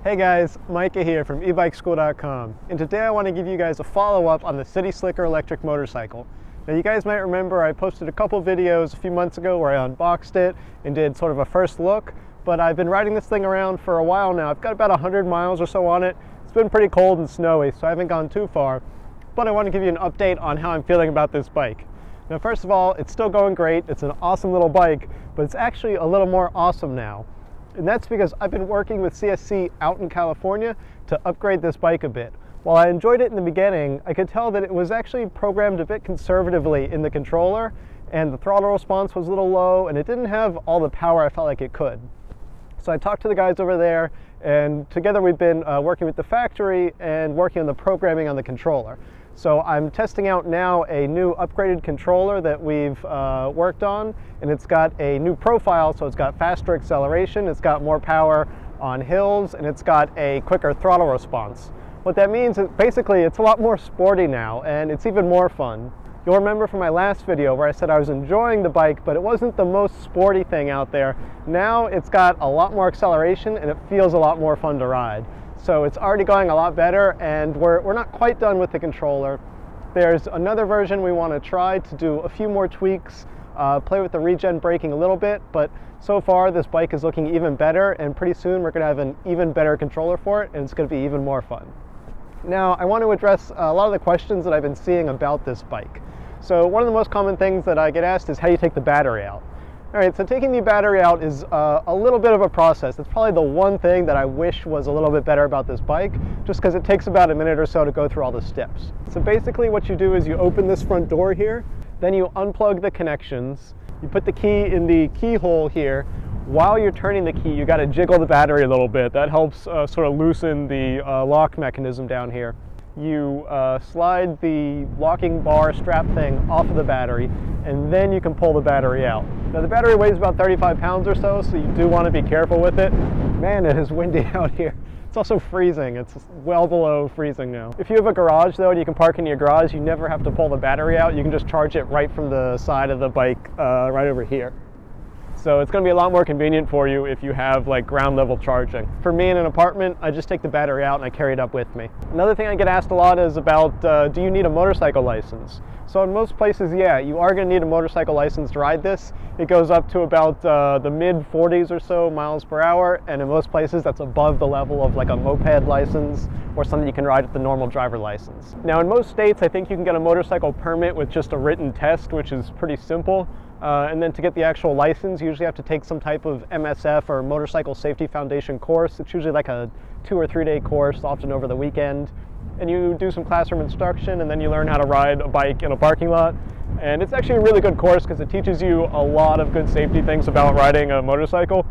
Hey guys, Micah here from EbikeSchool.com, and today I want to give you guys a follow-up on the City Slicker electric motorcycle. Now you guys might remember I posted a couple videos a few months ago where I unboxed it and did sort of a first look, but I've been riding this thing around for a while now. I've got about 100 miles or so on it. It's been pretty cold and snowy, so I haven't gone too far, but I want to give you an update on how I'm feeling about this bike. Now first of all, it's still going great. It's an awesome little bike, but it's actually a little more awesome now. And that's because I've been working with CSC out in California to upgrade this bike a bit. While I enjoyed it in the beginning, I could tell that it was actually programmed a bit conservatively in the controller, and the throttle response was a little low, and it didn't have all the power I felt like it could. So I talked to the guys over there, and together we've been working with the factory and working on the programming on the controller. So I'm testing out now a new upgraded controller that we've worked on, and it's got a new profile, so it's got faster acceleration, it's got more power on hills, and it's got a quicker throttle response. What that means is basically it's a lot more sporty now, and it's even more fun. You'll remember from my last video where I said I was enjoying the bike, but it wasn't the most sporty thing out there. Now it's got a lot more acceleration, and it feels a lot more fun to ride. So it's already going a lot better, and we're not quite done with the controller. There's another version we want to try to do a few more tweaks, play with the regen braking a little bit, but so far this bike is looking even better, and pretty soon we're going to have an even better controller for it, and it's going to be even more fun. Now I want to address a lot of the questions that I've been seeing about this bike. So one of the most common things that I get asked is how you take the battery out. All right, so taking the battery out is a little bit of a process. It's probably the one thing that I wish was a little bit better about this bike, just because it takes about a minute or so to go through all the steps. So basically what you do is you open this front door here, then you unplug the connections, you put the key in the keyhole here. While you're turning the key, you got to jiggle the battery a little bit. That helps sort of loosen the lock mechanism down here. You slide the locking bar strap thing off of the battery, and then you can pull the battery out. Now the battery weighs about 35 pounds or so, so you do want to be careful with it. Man, it is windy out here. It's also freezing. It's well below freezing now. If you have a garage though, and you can park in your garage, you never have to pull the battery out. You can just charge it right from the side of the bike right over here. So it's going to be a lot more convenient for you if you have like ground level charging. For me in an apartment, I just take the battery out and I carry it up with me. Another thing I get asked a lot is about do you need a motorcycle license? So in most places, yeah, you are going to need a motorcycle license to ride this. It goes up to about the mid 40s or so miles per hour, and in most places that's above the level of like a moped license or something you can ride with the normal driver license. Now in most states, I think you can get a motorcycle permit with just a written test, which is pretty simple. And then to get the actual license, you usually have to take some type of MSF or Motorcycle Safety Foundation course. It's usually like a 2 or 3 day course, often over the weekend. And you do some classroom instruction, and then you learn how to ride a bike in a parking lot. And it's actually a really good course because it teaches you a lot of good safety things about riding a motorcycle.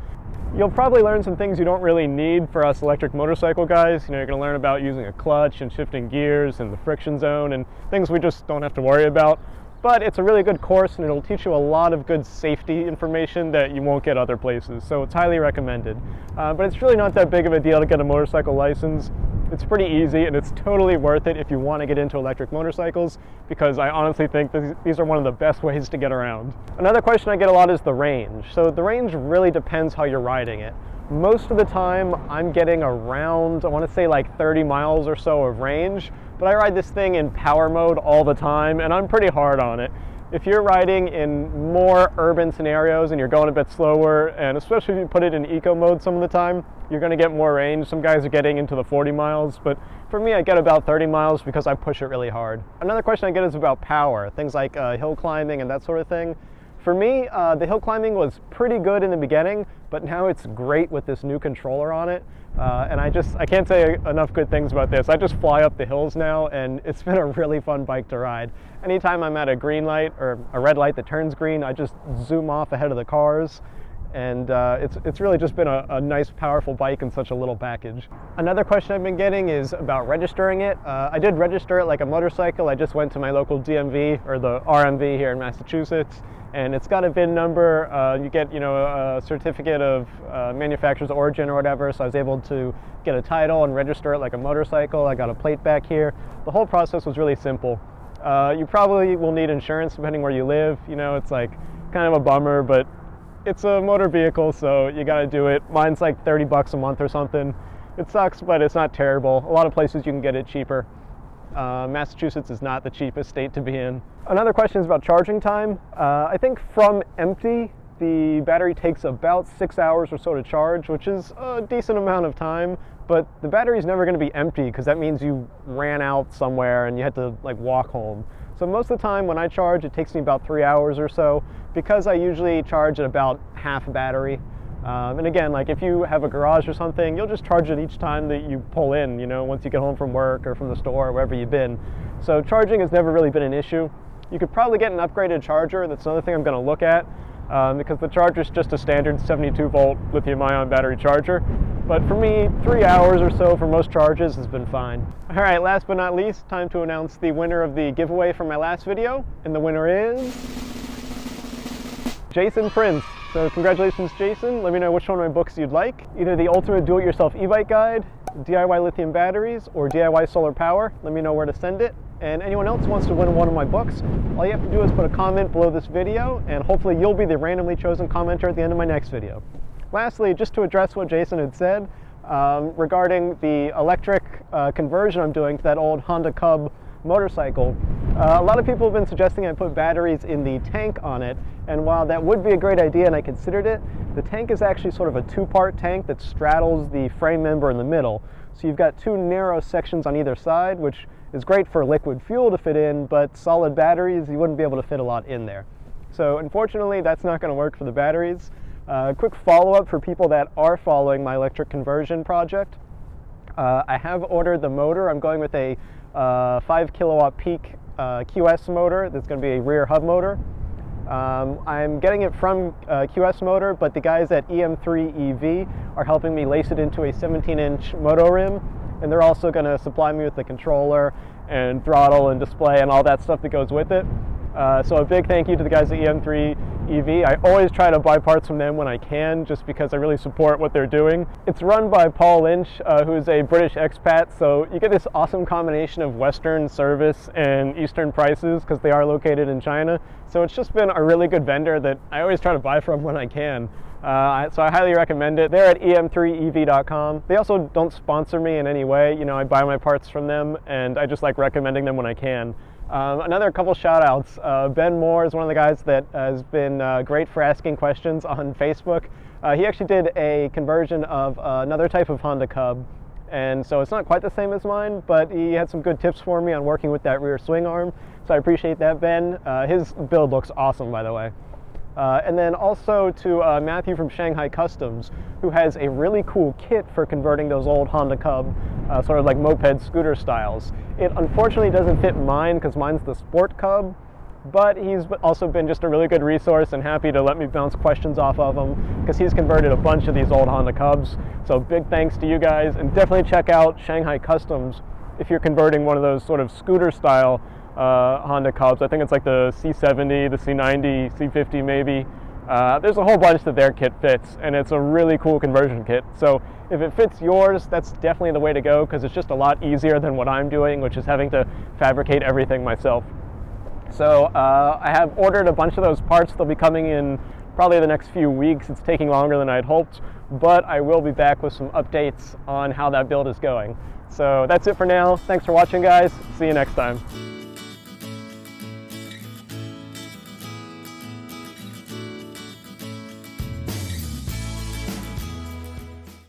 You'll probably learn some things you don't really need for us electric motorcycle guys. You know, you're going to learn about using a clutch and shifting gears and the friction zone and things we just don't have to worry about. But it's a really good course, and it'll teach you a lot of good safety information that you won't get other places, so it's highly recommended. But it's really not that big of a deal to get a motorcycle license. It's pretty easy, and it's totally worth it if you want to get into electric motorcycles, because I honestly think these are one of the best ways to get around. Another question I get a lot is the range. So the range really depends how you're riding it. Most of the time I'm getting around, I want to say like 30 miles or so of range, but I ride this thing in power mode all the time, and I'm pretty hard on it. If you're riding in more urban scenarios and you're going a bit slower, and especially if you put it in eco mode some of the time, you're going to get more range. Some guys are getting into the 40 miles, but for me I get about 30 miles because I push it really hard. Another question I get is about power, things like hill climbing and that sort of thing. For me, the hill climbing was pretty good in the beginning, but now it's great with this new controller on it. And I can't say enough good things about this. I just fly up the hills now, and it's been a really fun bike to ride. Anytime I'm at a green light or a red light that turns green, I just zoom off ahead of the cars. And it's really just been a nice, powerful bike in such a little package. Another question I've been getting is about registering it. I did register it like a motorcycle. I just went to my local DMV, or the RMV here in Massachusetts, and it's got a VIN number. You get, a certificate of manufacturer's origin or whatever, so I was able to get a title and register it like a motorcycle. I got a plate back here. The whole process was really simple. You probably will need insurance depending where you live. It's like kind of a bummer, but it's a motor vehicle, so you got to do it. Mine's like $30 a month or something. It sucks, but it's not terrible. A lot of places you can get it cheaper. Massachusetts is not the cheapest state to be in. Another question is about charging time. I think from empty, the battery takes about 6 hours or so to charge, which is a decent amount of time, but the battery's never going to be empty because that means you ran out somewhere and you had to like walk home. So most of the time when I charge, it takes me about 3 hours or so, because I usually charge at about half battery. And again, like if you have a garage or something, you'll just charge it each time that you pull in, you know, once you get home from work or from the store or wherever you've been. So charging has never really been an issue. You could probably get an upgraded charger. That's another thing I'm going to look at, because the charger is just a standard 72 volt lithium ion battery charger. But for me, 3 hours or so for most charges has been fine. All right, last but not least, time to announce the winner of the giveaway from my last video. And the winner is Jason Prince. So congratulations, Jason. Let me know which one of my books you'd like. Either the Ultimate Do-It-Yourself e-bike guide, DIY lithium batteries, or DIY solar power. Let me know where to send it. And anyone else who wants to win one of my books, all you have to do is put a comment below this video, and hopefully you'll be the randomly chosen commenter at the end of my next video. Lastly, just to address what Jason had said regarding the electric conversion I'm doing to that old Honda Cub motorcycle. A lot of people have been suggesting I put batteries in the tank on it, and while that would be a great idea and I considered it, the tank is actually sort of a two-part tank that straddles the frame member in the middle. So you've got two narrow sections on either side, which is great for liquid fuel to fit in, but solid batteries, you wouldn't be able to fit a lot in there. So unfortunately, that's not going to work for the batteries. Quick follow-up for people that are following my electric conversion project. I have ordered the motor. I'm going with a 5 kilowatt peak QS motor that's going to be a rear hub motor. I'm getting it from QS Motor, but the guys at EM3 EV are helping me lace it into a 17-inch moto rim, and they're also going to supply me with the controller and throttle and display and all that stuff that goes with it. So a big thank you to the guys at EM3 EV. I always try to buy parts from them when I can, just because I really support what they're doing. It's run by Paul Lynch, who is a British expat, so you get this awesome combination of Western service and Eastern prices because they are located in China. So it's just been a really good vendor that I always try to buy from when I can. So I highly recommend it. They're at em3ev.com. They also don't sponsor me in any way. You know, I buy my parts from them, and I just like recommending them when I can. Another couple shout outs. Ben Moore is one of the guys that has been great for asking questions on Facebook. He actually did a conversion of another type of Honda Cub, and so it's not quite the same as mine, but he had some good tips for me on working with that rear swing arm, so I appreciate that, Ben. His build looks awesome, by the way. And then also to Matthew from Shanghai Customs, who has a really cool kit for converting those old Honda Cub, sort of like moped scooter styles. It unfortunately doesn't fit mine because mine's the Sport Cub, but he's also been just a really good resource and happy to let me bounce questions off of him because he's converted a bunch of these old Honda Cubs. So big thanks to you guys, and definitely check out Shanghai Customs if you're converting one of those sort of scooter style Honda Cubs. I think it's like the C70, the C90, C50 maybe. There's a whole bunch that their kit fits, and it's a really cool conversion kit. So if it fits yours, that's definitely the way to go, because it's just a lot easier than what I'm doing, which is having to fabricate everything myself. So I have ordered a bunch of those parts. They'll be coming in probably the next few weeks. It's taking longer than I'd hoped, but I will be back with some updates on how that build is going. So that's it for now. Thanks for watching, guys. See you next time.